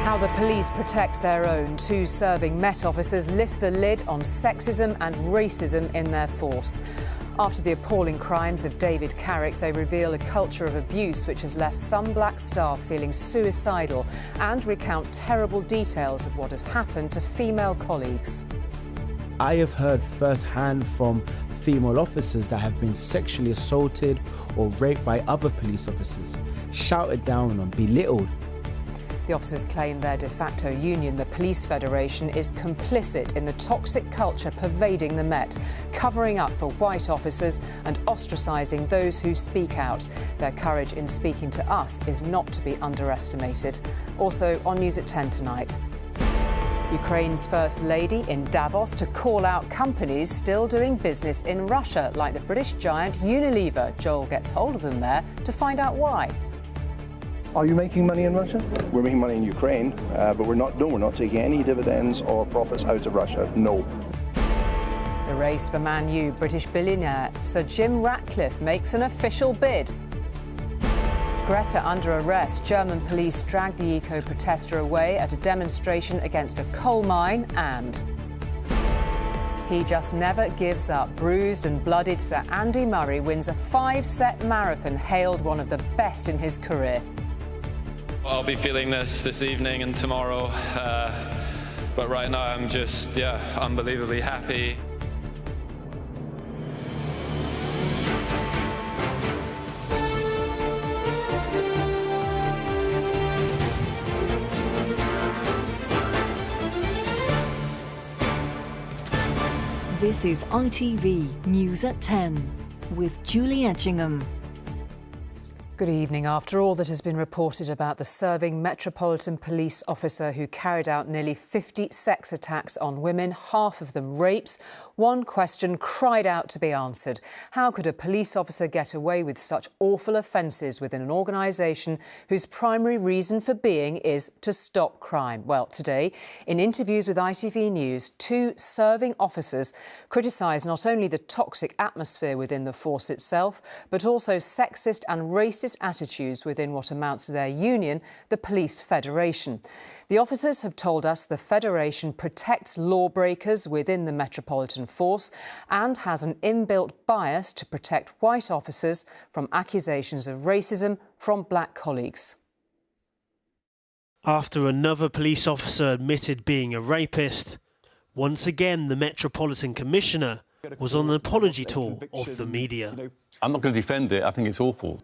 How the police protect their own. Two serving Met officers lift the lid on sexism and racism in their force. After the appalling crimes of David Carrick, they reveal a culture of abuse which has left some black staff feeling suicidal and recount terrible details of what has happened to female colleagues. I have heard firsthand from female officers that have been sexually assaulted or raped by other police officers, shouted down on, belittled. The officers claim their de facto union, the Police Federation, is complicit in the toxic culture pervading the Met, covering up for white officers and ostracising those who speak out. Their courage in speaking to us is not to be underestimated. Also on News at 10 tonight. Ukraine's First Lady in Davos to call out companies still doing business in Russia, like the British giant Unilever. Joel gets hold of them there to find out why. Are you making money in Russia? We're making money in Ukraine, but we're not taking any dividends or profits out of Russia, no. The race for Man U, British billionaire Sir Jim Ratcliffe makes an official bid. Greta under arrest. German police dragged the eco-protester away at a demonstration against a coal mine, and he just never gives up. Bruised and bloodied Sir Andy Murray wins a 5-set marathon, hailed one of the best in his career. I'll be feeling this evening and tomorrow, but right now I'm just, unbelievably happy. This is ITV News at 10 with Julie Etchingham. Good evening. After all that has been reported about the serving Metropolitan Police officer who carried out nearly 50 sex attacks on women, half of them rapes, one question cried out to be answered. How could a police officer get away with such awful offences within an organisation whose primary reason for being is to stop crime? Well, today, in interviews with ITV News, two serving officers criticised not only the toxic atmosphere within the force itself, but also sexist and racist attitudes within what amounts to their union, the Police Federation. The officers have told us the Federation protects lawbreakers within the Metropolitan Force and has an inbuilt bias to protect white officers from accusations of racism from black colleagues. After another police officer admitted being a rapist, once again the Metropolitan Commissioner was on an apology tour of the media. I'm not going to defend it. I think it's awful.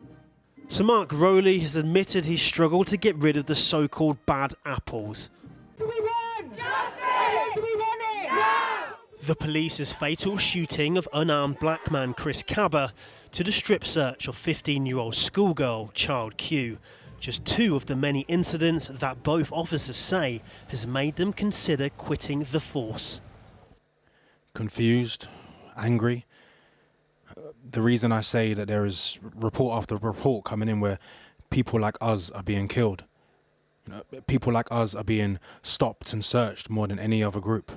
Sir Mark Rowley has admitted he struggled to get rid of the so-called bad apples. Do we want justice? Do we want it? Yeah! The police's fatal shooting of unarmed black man Chris Cabba to the strip search of 15-year-old schoolgirl Child Q. Just two of the many incidents that both officers say has made them consider quitting the force. Confused, angry. The reason I say that there is report after report coming in where people like us are being killed. People like us are being stopped and searched more than any other group.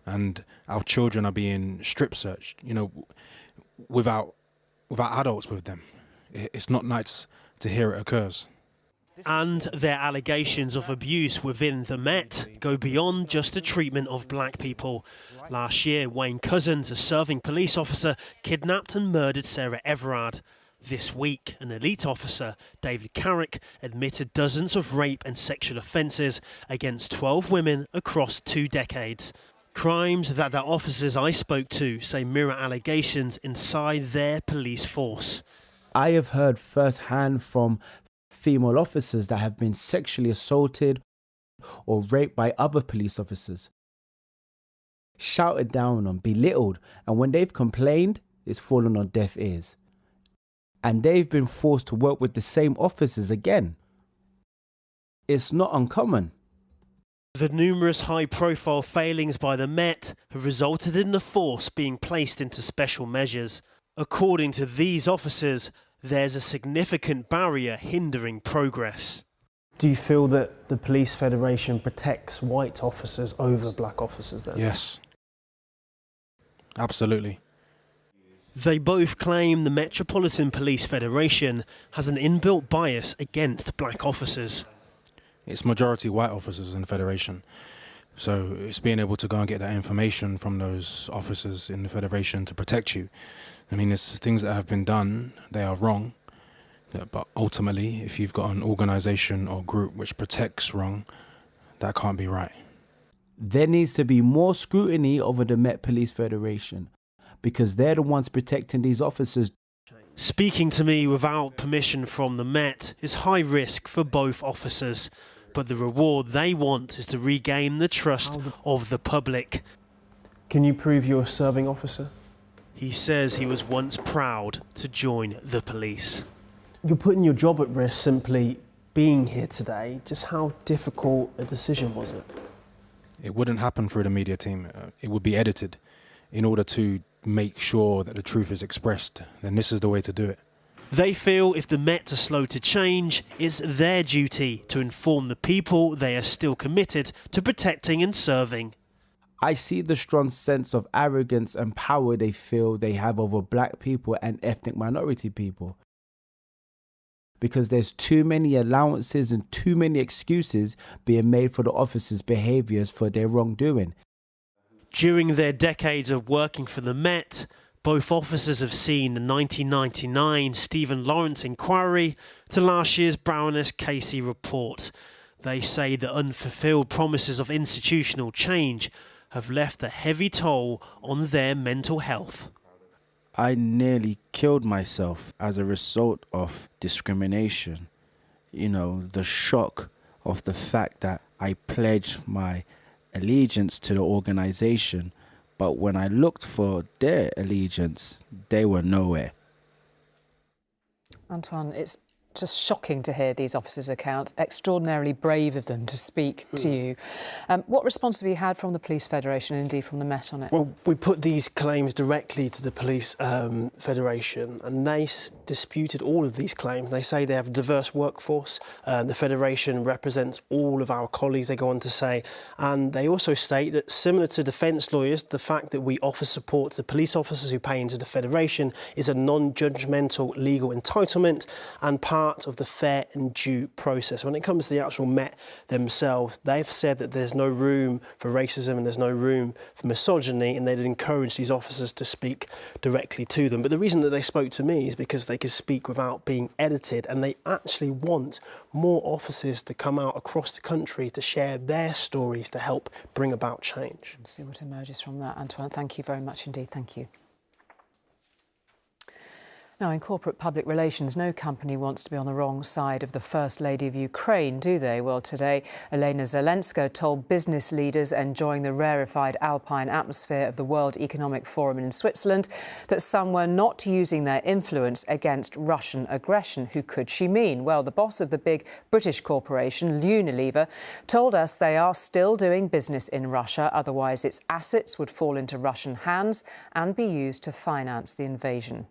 And our children are being strip searched, without adults with them. It's not nice to hear it occurs. And their allegations of abuse within the Met go beyond just the treatment of black people. Last year, Wayne Couzens, a serving police officer, kidnapped and murdered Sarah Everard. This week, an elite officer, David Carrick, admitted dozens of rape and sexual offences against 12 women across 2 decades. Crimes that the officers I spoke to say mirror allegations inside their police force. I have heard firsthand from female officers that have been sexually assaulted or raped by other police officers, shouted down on, belittled, and when they've complained, it's fallen on deaf ears. And they've been forced to work with the same officers again. It's not uncommon. The numerous high-profile failings by the Met have resulted in the force being placed into special measures. According to these officers, there's a significant barrier hindering progress. Do you feel that the Police Federation protects white officers over black officers then? Yes. Absolutely. They both claim the Metropolitan Police Federation has an inbuilt bias against black officers. It's majority white officers in the Federation. So it's being able to go and get that information from those officers in the Federation to protect you. I mean, it's things that have been done, they are wrong. But ultimately, if you've got an organisation or group which protects wrong, that can't be right. There needs to be more scrutiny over the Met Police Federation because they're the ones protecting these officers. Speaking to me without permission from the Met is high risk for both officers, but the reward they want is to regain the trust of the public. Can you prove you're a serving officer? He says he was once proud to join the police. You're putting your job at risk simply being here today. Just how difficult a decision was it? It wouldn't happen through the media team. It would be edited in order to make sure that the truth is expressed. Then this is the way to do it. They feel if the Met are slow to change, it's their duty to inform the people they are still committed to protecting and serving. I see the strong sense of arrogance and power they feel they have over black people and ethnic minority people. Because there's too many allowances and too many excuses being made for the officers' behaviours for their wrongdoing. During their decades of working for the Met, both officers have seen the 1999 Stephen Lawrence inquiry to last year's Baroness Casey report. They say the unfulfilled promises of institutional change have left a heavy toll on their mental health. I nearly killed myself as a result of discrimination. You know, the shock of the fact that I pledged my allegiance to the organisation, but when I looked for their allegiance, they were nowhere. Antoine, it's just shocking to hear these officers' accounts. Extraordinarily brave of them to speak to you. What response have you had from the Police Federation and indeed from the Met on it? Well, we put these claims directly to the Police Federation, and they disputed all of these claims. They say they have a diverse workforce. The Federation represents all of our colleagues, they go on to say. And they also state that, similar to defence lawyers, the fact that we offer support to police officers who pay into the Federation is a non-judgmental legal entitlement and part of the fair and due process. When it comes to the actual Met themselves, they've said that there's no room for racism and there's no room for misogyny, and they'd encourage these officers to speak directly to them. But the reason that they spoke to me is because they could speak without being edited, and they actually want more officers to come out across the country to share their stories to help bring about change. We'll see what emerges from that. Antoine, thank you very much indeed. Thank you. Now, in corporate public relations, no company wants to be on the wrong side of the First Lady of Ukraine, do they? Well, today, Elena Zelenska told business leaders enjoying the rarefied alpine atmosphere of the World Economic Forum in Switzerland that some were not using their influence against Russian aggression. Who could she mean? Well, the boss of the big British corporation, Unilever, told us they are still doing business in Russia. Otherwise, its assets would fall into Russian hands and be used to finance the invasion.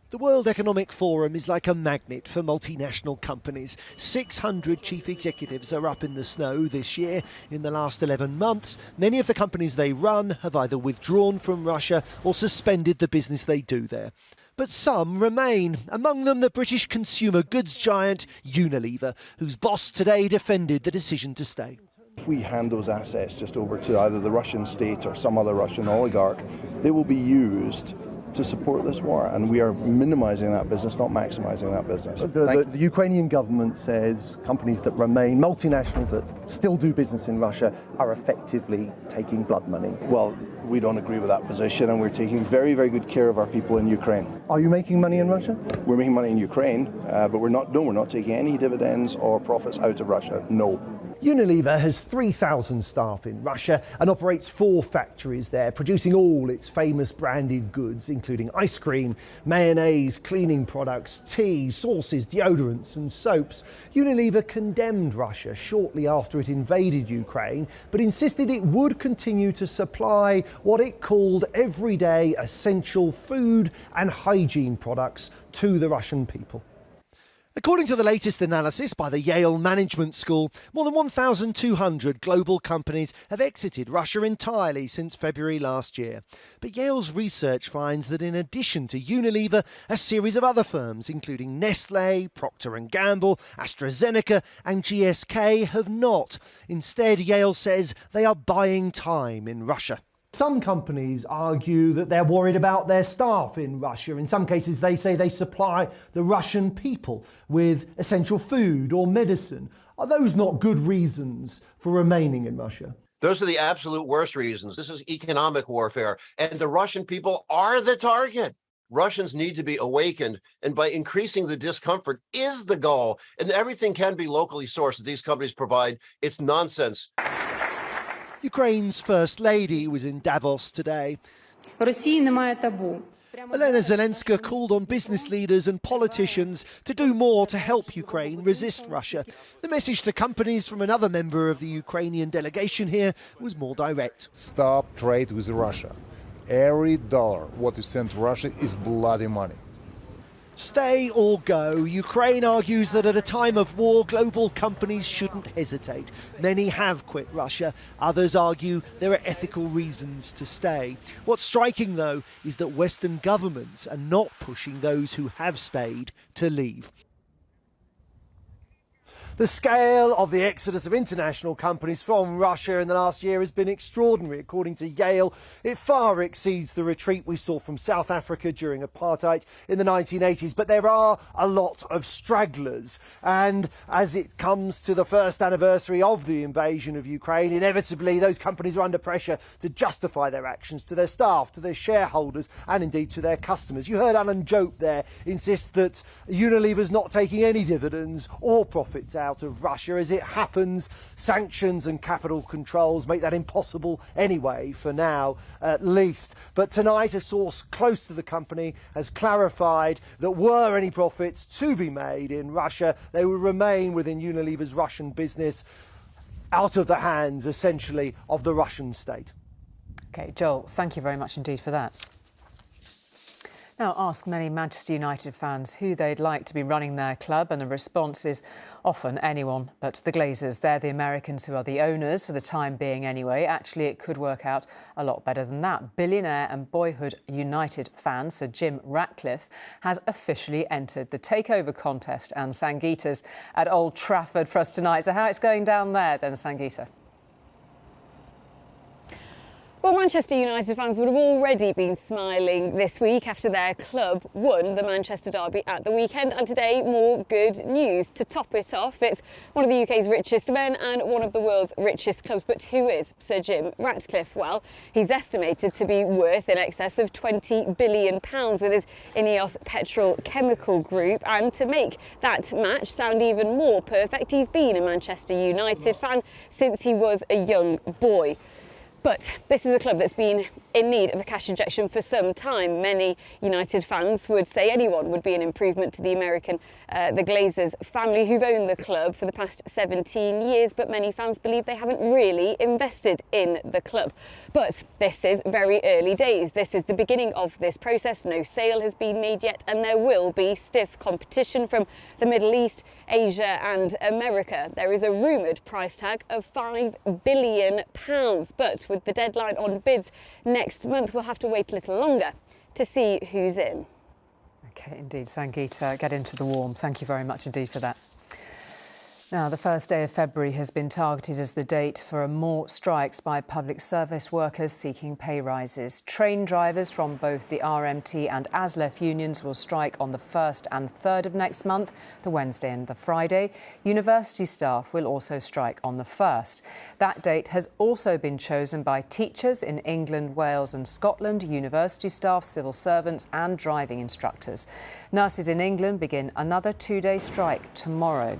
The World Economic Forum is like a magnet for multinational companies. 600 chief executives are up in the snow this year. In the last 11 months, many of the companies they run have either withdrawn from Russia or suspended the business they do there. But some remain, among them the British consumer goods giant Unilever, whose boss today defended the decision to stay. If we hand those assets just over to either the Russian state or some other Russian oligarch, they will be used to support this war, and we are minimising that business, not maximising that business. The Ukrainian government says companies that remain, multinationals that still do business in Russia, are effectively taking blood money. Well, we don't agree with that position, and we're taking very, very good care of our people in Ukraine. Are you making money in Russia? We're making money in Ukraine, but we're not taking any dividends or profits out of Russia, no. Unilever has 3,000 staff in Russia and operates 4 factories there, producing all its famous branded goods, including ice cream, mayonnaise, cleaning products, tea, sauces, deodorants and soaps. Unilever condemned Russia shortly after it invaded Ukraine, but insisted it would continue to supply what it called everyday essential food and hygiene products to the Russian people. According to the latest analysis by the Yale Management School, more than 1,200 global companies have exited Russia entirely since February last year. But Yale's research finds that in addition to Unilever, a series of other firms, including Nestlé, Procter & Gamble, AstraZeneca and GSK, have not. Instead, Yale says they are buying time in Russia. Some companies argue that they're worried about their staff in Russia. In some cases, they say they supply the Russian people with essential food or medicine. Are those not good reasons for remaining in Russia? Those are the absolute worst reasons. This is economic warfare, and the Russian people are the target. Russians need to be awakened, and by increasing the discomfort is the goal. And everything can be locally sourced that these companies provide. It's nonsense. Ukraine's First Lady was in Davos today. Elena Zelenska called on business leaders and politicians to do more to help Ukraine resist Russia. The message to companies from another member of the Ukrainian delegation here was more direct. Stop trade with Russia. Every dollar what you send to Russia is bloody money. Stay or go, Ukraine argues that at a time of war, global companies shouldn't hesitate. Many have quit Russia. Others argue there are ethical reasons to stay. What's striking, though, is that Western governments are not pushing those who have stayed to leave. The scale of the exodus of international companies from Russia in the last year has been extraordinary. According to Yale, it far exceeds the retreat we saw from South Africa during apartheid in the 1980s. But there are a lot of stragglers. And as it comes to the first anniversary of the invasion of Ukraine, inevitably those companies are under pressure to justify their actions to their staff, to their shareholders and indeed to their customers. You heard Alan Jope there insist that Unilever's not taking any dividends or profits out of Russia. As it happens, sanctions and capital controls make that impossible anyway, for now at least. But tonight, a source close to the company has clarified that were any profits to be made in Russia, they would remain within Unilever's Russian business, out of the hands, essentially, of the Russian state. OK, Joel, thank you very much indeed for that. Now, ask many Manchester United fans who they'd like to be running their club, and the response is often anyone but the Glazers. They're the Americans who are the owners, for the time being anyway. Actually, it could work out a lot better than that. Billionaire and boyhood United fan Sir Jim Ratcliffe has officially entered the takeover contest, and Sangeeta's at Old Trafford for us tonight. So how it's going down there then, Sangeeta? Well, Manchester United fans would have already been smiling this week after their club won the Manchester derby at the weekend. And today, more good news. To top it off, it's one of the UK's richest men and one of the world's richest clubs. But who is Sir Jim Ratcliffe? Well, he's estimated to be worth in excess of £20 billion with his Ineos petrochemical group. And to make that match sound even more perfect, he's been a Manchester United fan since he was a young boy. But this is a club that's been in need of a cash injection for some time. Many United fans would say anyone would be an improvement to the American, the Glazers family, who've owned the club for the past 17 years. But many fans believe they haven't really invested in the club. But this is very early days. This is the beginning of this process. No sale has been made yet, and there will be stiff competition from the Middle East, Asia and America. There is a rumoured price tag of £5 billion. But with the deadline on bids next month, we'll have to wait a little longer to see who's in. OK, indeed, Sangeeta, get into the warm. Thank you very much indeed for that. Now, the first day of February has been targeted as the date for more strikes by public service workers seeking pay rises. Train drivers from both the RMT and ASLEF unions will strike on the 1st and 3rd of next month, the Wednesday and the Friday. University staff will also strike on the 1st. That date has also been chosen by teachers in England, Wales and Scotland, university staff, civil servants and driving instructors. Nurses in England begin another two-day strike tomorrow.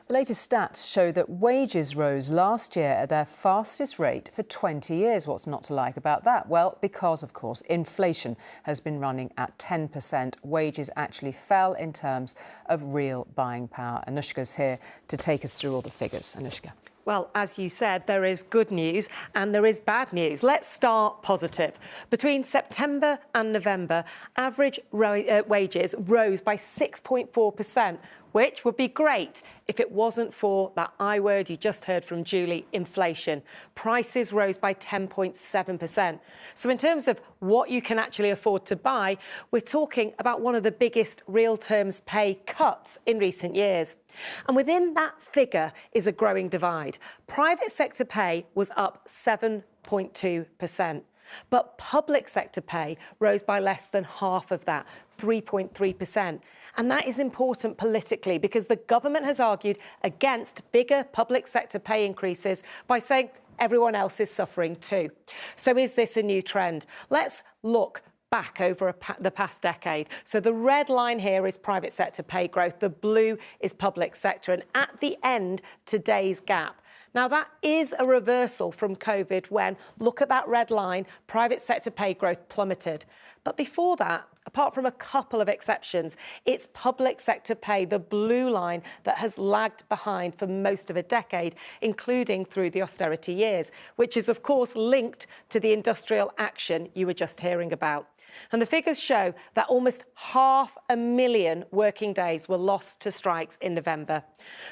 The latest stats show that wages rose last year at their fastest rate for 20 years. What's not to like about that? Well, because, of course, inflation has been running at 10%. Wages actually fell in terms of real buying power. Anushka's here to take us through all the figures. Anushka. Well, as you said, there is good news and there is bad news. Let's start positive. Between September and November, average wages rose by 6.4%, which would be great if it wasn't for that I word you just heard from Julie, inflation. Prices rose by 10.7%. So in terms of what you can actually afford to buy, we're talking about one of the biggest real terms pay cuts in recent years. And within that figure is a growing divide. Private sector pay was up 7.2%. But public sector pay rose by less than half of that, 3.3%. And that is important politically because the government has argued against bigger public sector pay increases by saying everyone else is suffering too. So is this a new trend? Let's look back over the past decade. So the red line here is private sector pay growth. The blue is public sector. And at the end, today's gap. Now, that is a reversal from COVID when, look at that red line, private sector pay growth plummeted. But before that, apart from a couple of exceptions, it's public sector pay, the blue line, that has lagged behind for most of a decade, including through the austerity years, which is, of course, linked to the industrial action you were just hearing about. And the figures show that almost 500,000 working days were lost to strikes in November.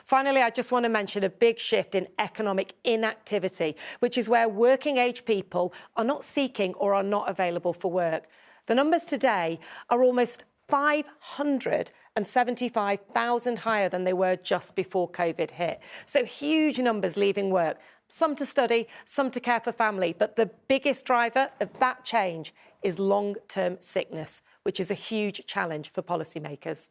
Finally, I just want to mention a big shift in economic inactivity, which is where working-age people are not seeking or are not available for work. The numbers today are almost 575,000 higher than they were just before COVID hit. So huge numbers leaving work, some to study, some to care for family. But the biggest driver of that change is long-term sickness, which is a huge challenge for policymakers.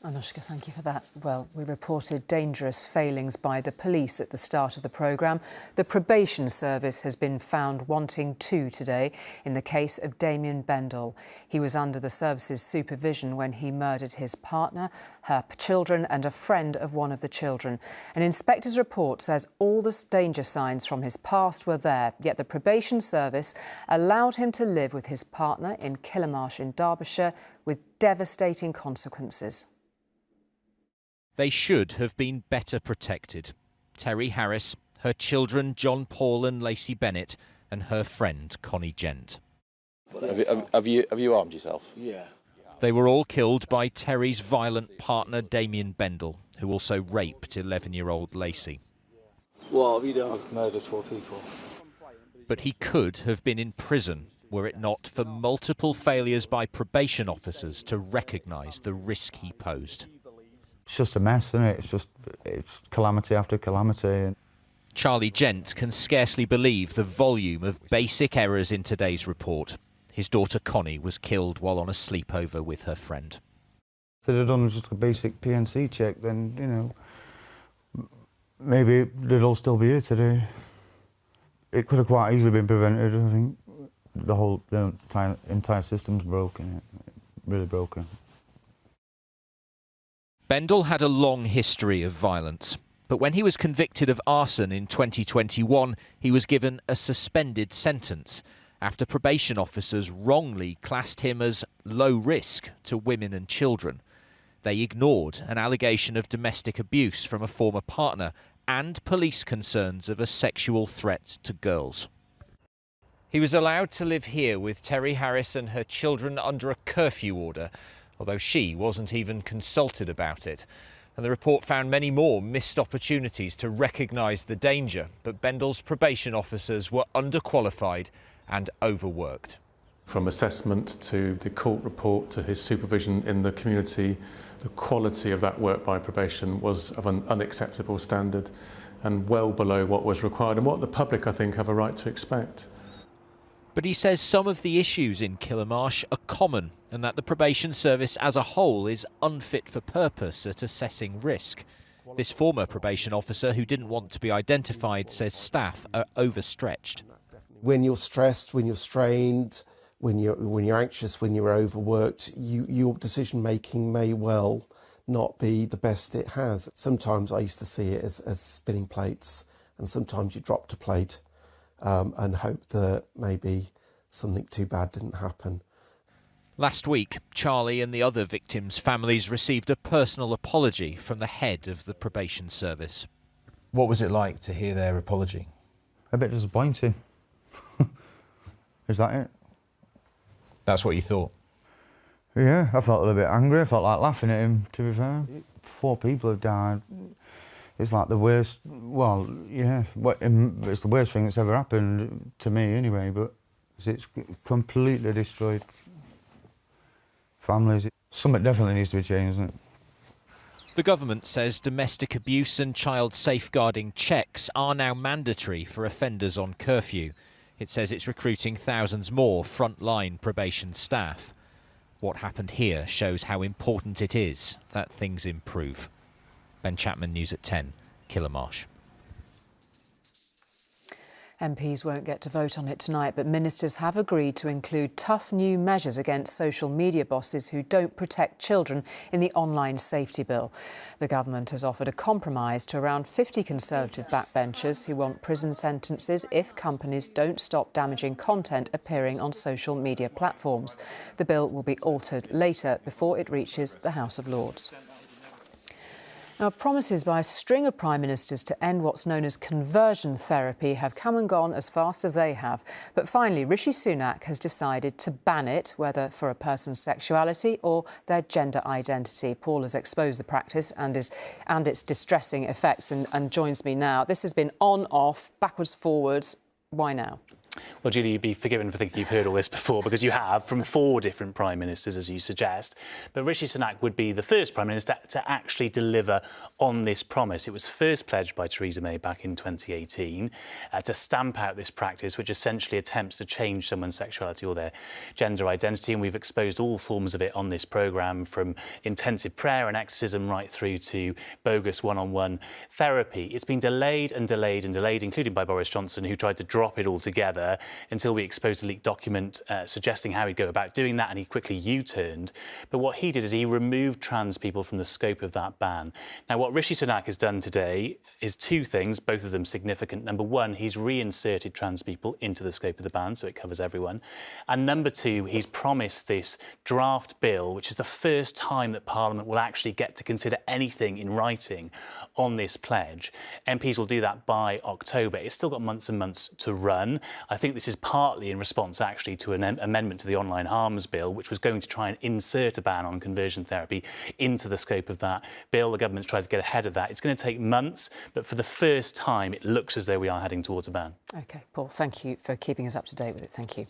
Anushka, thank you for that. Well, we reported dangerous failings by the police at the start of the programme. The Probation Service has been found wanting too today in the case of Damien Bendel. He was under the service's supervision when he murdered his partner, her children and a friend of one of the children. An inspector's report says all the danger signs from his past were there, yet the Probation Service allowed him to live with his partner in Kilmarsh in Derbyshire with devastating consequences. They should have been better protected. Terry Harris, her children John Paul and Lacey Bennett, and her friend Connie Gent. Have you armed yourself? Yeah. They were all killed by Terry's violent partner Damien Bendel, who also raped 11-year-old Lacey. What have you done? I've murdered 4 people. But he could have been in prison were it not for multiple failures by probation officers to recognise the risk he posed. It's just a mess, isn't it? It's calamity after calamity. Charlie Gent can scarcely believe the volume of basic errors in today's report. His daughter Connie was killed while on a sleepover with her friend. If they'd have done just a basic PNC check, then, you know, maybe they'd all still be here today. It could have quite easily been prevented. I think the entire system's broken, really broken. Bendel had a long history of violence, but when he was convicted of arson in 2021, he was given a suspended sentence after probation officers wrongly classed him as low risk to women and children. They ignored an allegation of domestic abuse from a former partner and police concerns of a sexual threat to girls. He was allowed to live here with Terry Harris and her children under a curfew order, although she wasn't even consulted about it. And the report found many more missed opportunities to recognise the danger, but Bendel's probation officers were underqualified and overworked. From assessment to the court report to his supervision in the community, the quality of that work by probation was of an unacceptable standard and well below what was required and what the public, I think, have a right to expect. But he says some of the issues in Kilmarsh are common and that the probation service as a whole is unfit for purpose at assessing risk. This former probation officer, who didn't want to be identified, says staff are overstretched. When you're stressed, when you're strained, when you're anxious, when you're overworked, your decision making may well not be the best it has. Sometimes I used to see it as spinning plates, and sometimes you dropped a plate and hope that maybe something too bad didn't happen. Last week, Charlie and the other victims' families received a personal apology from the head of the probation service. What was it like to hear their apology? A bit disappointing. Is that it? That's what you thought? Yeah, I felt a little bit angry. I felt like laughing at him, to be fair. 4 people have died. It's like the worst, well, yeah, it's the worst thing that's ever happened to me anyway, but it's completely destroyed families. Something definitely needs to be changed, isn't it? The government says domestic abuse and child safeguarding checks are now mandatory for offenders on curfew. It says it's recruiting thousands more frontline probation staff. What happened here shows how important it is that things improve. Ben Chapman, News at 10, Kilmarsh. MPs won't get to vote on it tonight, but ministers have agreed to include tough new measures against social media bosses who don't protect children in the online safety bill. The government has offered a compromise to around 50 Conservative backbenchers who want prison sentences if companies don't stop damaging content appearing on social media platforms. The bill will be altered later before it reaches the House of Lords. Now, promises by a string of prime ministers to end what's known as conversion therapy have come and gone as fast as they have. But finally, Rishi Sunak has decided to ban it, whether for a person's sexuality or their gender identity. Paul has exposed the practice and its distressing effects and joins me now. This has been on, off, backwards, forwards. Why now? Well, Julie, you'd be forgiven for thinking you've heard all this before, because you have, from 4 different Prime Ministers, as you suggest. But Rishi Sunak would be the first Prime Minister to actually deliver on this promise. It was first pledged by Theresa May back in 2018 to stamp out this practice, which essentially attempts to change someone's sexuality or their gender identity. And we've exposed all forms of it on this programme, from intensive prayer and exorcism right through to bogus one-on-one therapy. It's been delayed and delayed and delayed, including by Boris Johnson, who tried to drop it all together until we exposed a leaked document suggesting how he'd go about doing that, and he quickly U-turned. But what he did is he removed trans people from the scope of that ban. Now, what Rishi Sunak has done today is 2 things, both of them significant. Number 1, he's reinserted trans people into the scope of the ban, so it covers everyone. And number 2, he's promised this draft bill, which is the first time that Parliament will actually get to consider anything in writing on this pledge. MPs will do that by October. It's still got months and months to run. I think this is partly in response, actually, to an amendment to the Online Harms Bill, which was going to try and insert a ban on conversion therapy into the scope of that bill. The government's tried to get ahead of that. It's going to take months, but for the first time, it looks as though we are heading towards a ban. OK, Paul, thank you for keeping us up to date with it. Thank you.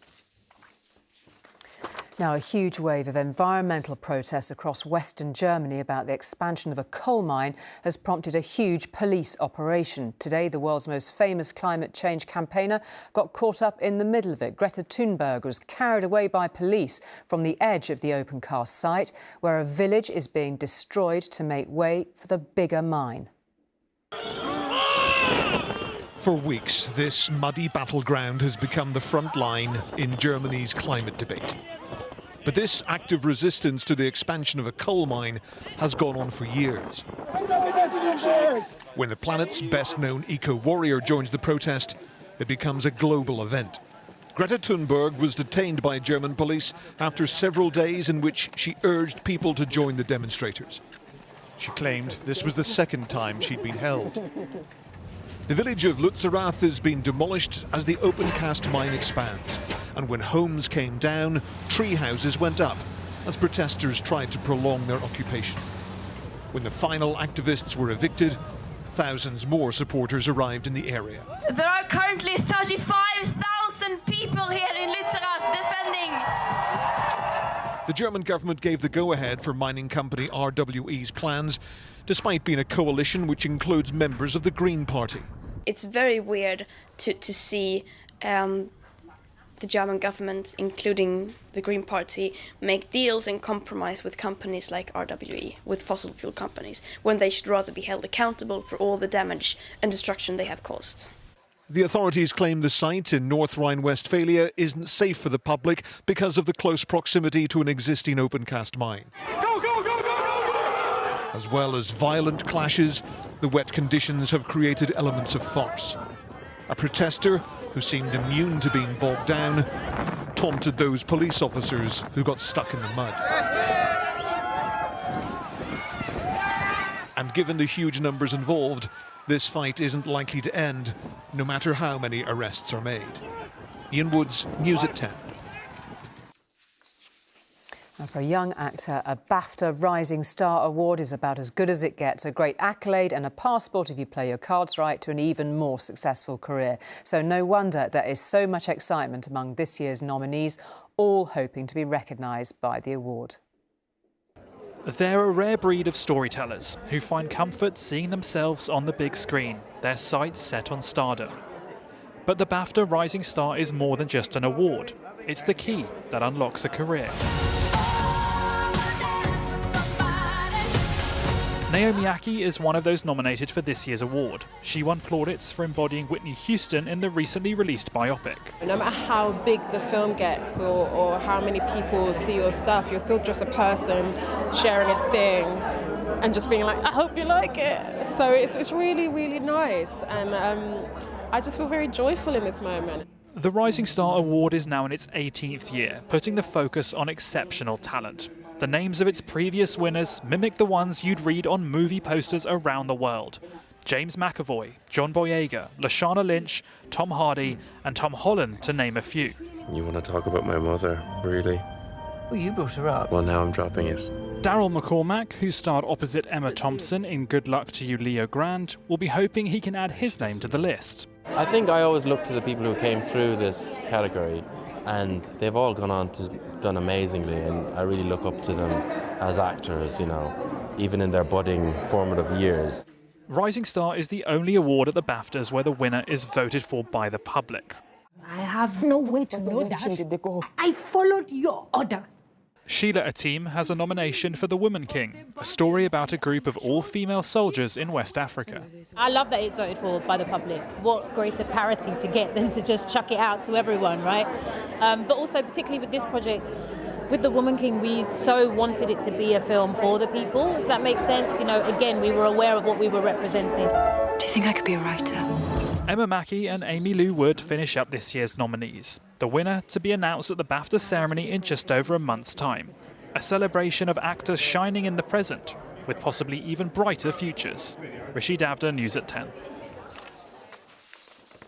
Now, a huge wave of environmental protests across Western Germany about the expansion of a coal mine has prompted a huge police operation. Today, the world's most famous climate change campaigner got caught up in the middle of it. Greta Thunberg was carried away by police from the edge of the open cast site, where a village is being destroyed to make way for the bigger mine. For weeks, this muddy battleground has become the front line in Germany's climate debate. But this act of resistance to the expansion of a coal mine has gone on for years. When the planet's best-known eco-warrior joins the protest, it becomes a global event. Greta Thunberg was detained by German police after several days in which she urged people to join the demonstrators. She claimed this was the 2nd time she'd been held. The village of Lützerath has been demolished as the open-cast mine expands. And when homes came down, tree houses went up as protesters tried to prolong their occupation. When the final activists were evicted, thousands more supporters arrived in the area. There are currently 35,000 people here in Lützerath defending. The German government gave the go-ahead for mining company RWE's plans, despite being a coalition which includes members of the Green Party. It's very weird to see the German government, including the Green Party, make deals and compromise with companies like RWE, with fossil fuel companies, when they should rather be held accountable for all the damage and destruction they have caused. The authorities claim the site in North Rhine-Westphalia isn't safe for the public because of the close proximity to an existing open-cast mine. Go, go, go, go, go! As well as violent clashes, the wet conditions have created elements of farce. A protester, who seemed immune to being bogged down, taunted those police officers who got stuck in the mud. And given the huge numbers involved, This fight isn't likely to end, no matter how many arrests are made. Ian Woods, News at 10. And for a young actor, a BAFTA Rising Star Award is about as good as it gets. A great accolade and a passport if you play your cards right to an even more successful career. So no wonder there is so much excitement among this year's nominees, all hoping to be recognised by the award. They're a rare breed of storytellers who find comfort seeing themselves on the big screen, their sights set on stardom. But the BAFTA Rising Star is more than just an award. It's the key that unlocks a career. Naomi Ackie is one of those nominated for this year's award. She won plaudits for embodying Whitney Houston in the recently released biopic. No matter how big the film gets or how many people see your stuff, you're still just a person sharing a thing and just being like, I hope you like it. So it's really, really nice. And I just feel very joyful in this moment. The Rising Star Award is now in its 18th year, putting the focus on exceptional talent. The names of its previous winners mimic the ones you'd read on movie posters around the world. James McAvoy, John Boyega, Lashana Lynch, Tom Hardy and Tom Holland, to name a few. You want to talk about my mother, really? Well, you brought her up. Well, now I'm dropping it. Daryl McCormack, who starred opposite Emma Thompson in Good Luck to You, Leo Grande, will be hoping he can add his name to the list. I think I always look to the people who came through this category, and they've all gone on to done amazingly, and I really look up to them as actors, you know, even in their budding formative years. Rising Star is the only award at the BAFTAs where the winner is voted for by the public. I have no way to know that. I followed your order. Sheila Ateem has a nomination for The Woman King, a story about a group of all-female soldiers in West Africa. I love that it's voted for by the public. What greater parity to get than to just chuck it out to everyone, right? But also, particularly with this project, with The Woman King, we so wanted it to be a film for the people, if that makes sense. You know, again, we were aware of what we were representing. Do you think I could be a writer? Emma Mackey and Amy Lou Wood finish up this year's nominees. The winner to be announced at the BAFTA ceremony in just over a month's time. A celebration of actors shining in the present, with possibly even brighter futures. Rishi Davda, News at 10.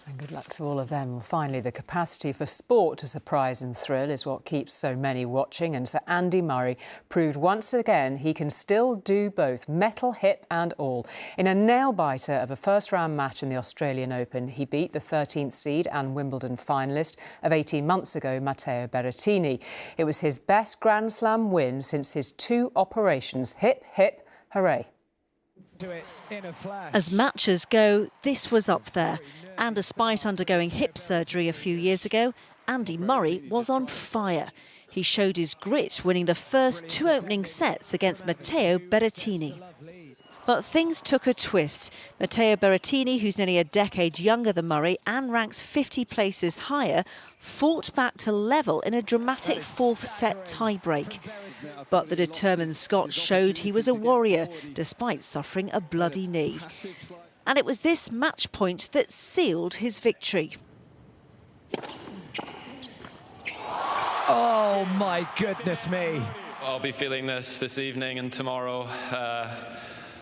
And good luck to all of them. Well, finally, the capacity for sport to surprise and thrill is what keeps so many watching. And Sir Andy Murray proved once again he can still do both, metal, hip and all. In a nail-biter of a first-round match in the Australian Open, he beat the 13th seed and Wimbledon finalist of 18 months ago, Matteo Berrettini. It was his best Grand Slam win since his 2 operations. Hip, hip, hooray. As matches go, this was up there. And despite undergoing hip surgery a few years ago, Andy Murray was on fire. He showed his grit, winning the first 2 opening sets against Matteo Berrettini. But things took a twist. Matteo Berrettini, who's nearly a decade younger than Murray and ranks 50 places higher, fought back to level in a dramatic 4th set tiebreak. But the determined Scot showed he was a warrior, despite suffering a bloody knee. And it was this match point that sealed his victory. Oh my goodness me. I'll be feeling this evening and tomorrow.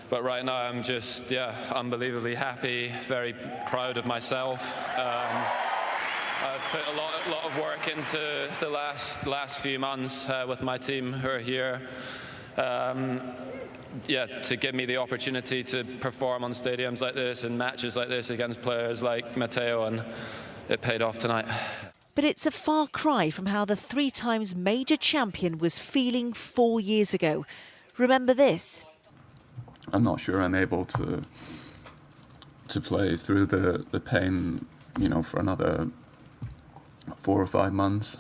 But right now I'm just, unbelievably happy, very proud of myself. I've put a lot of work into the last few months with my team who are here. To give me the opportunity to perform on stadiums like this and matches like this against players like Matteo, and it paid off tonight. But it's a far cry from how the 3 times major champion was feeling 4 years ago. Remember this? I'm not sure I'm able to play through the pain, for another 4 or 5 months.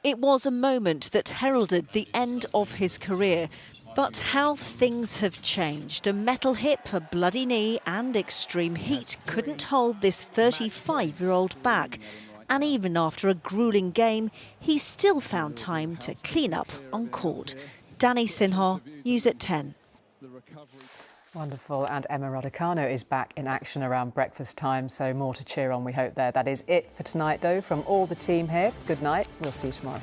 It was a moment that heralded the end of his career. But how things have changed. A metal hip, a bloody knee and extreme heat couldn't hold this 35-year-old back. And even after a gruelling game, he still found time to clean up on court. Danny Sinha, News at 10. Wonderful. And Emma Raducanu is back in action around breakfast time, so more to cheer on, we hope there. That is it for tonight, though, from all the team here. Good night. We'll see you tomorrow.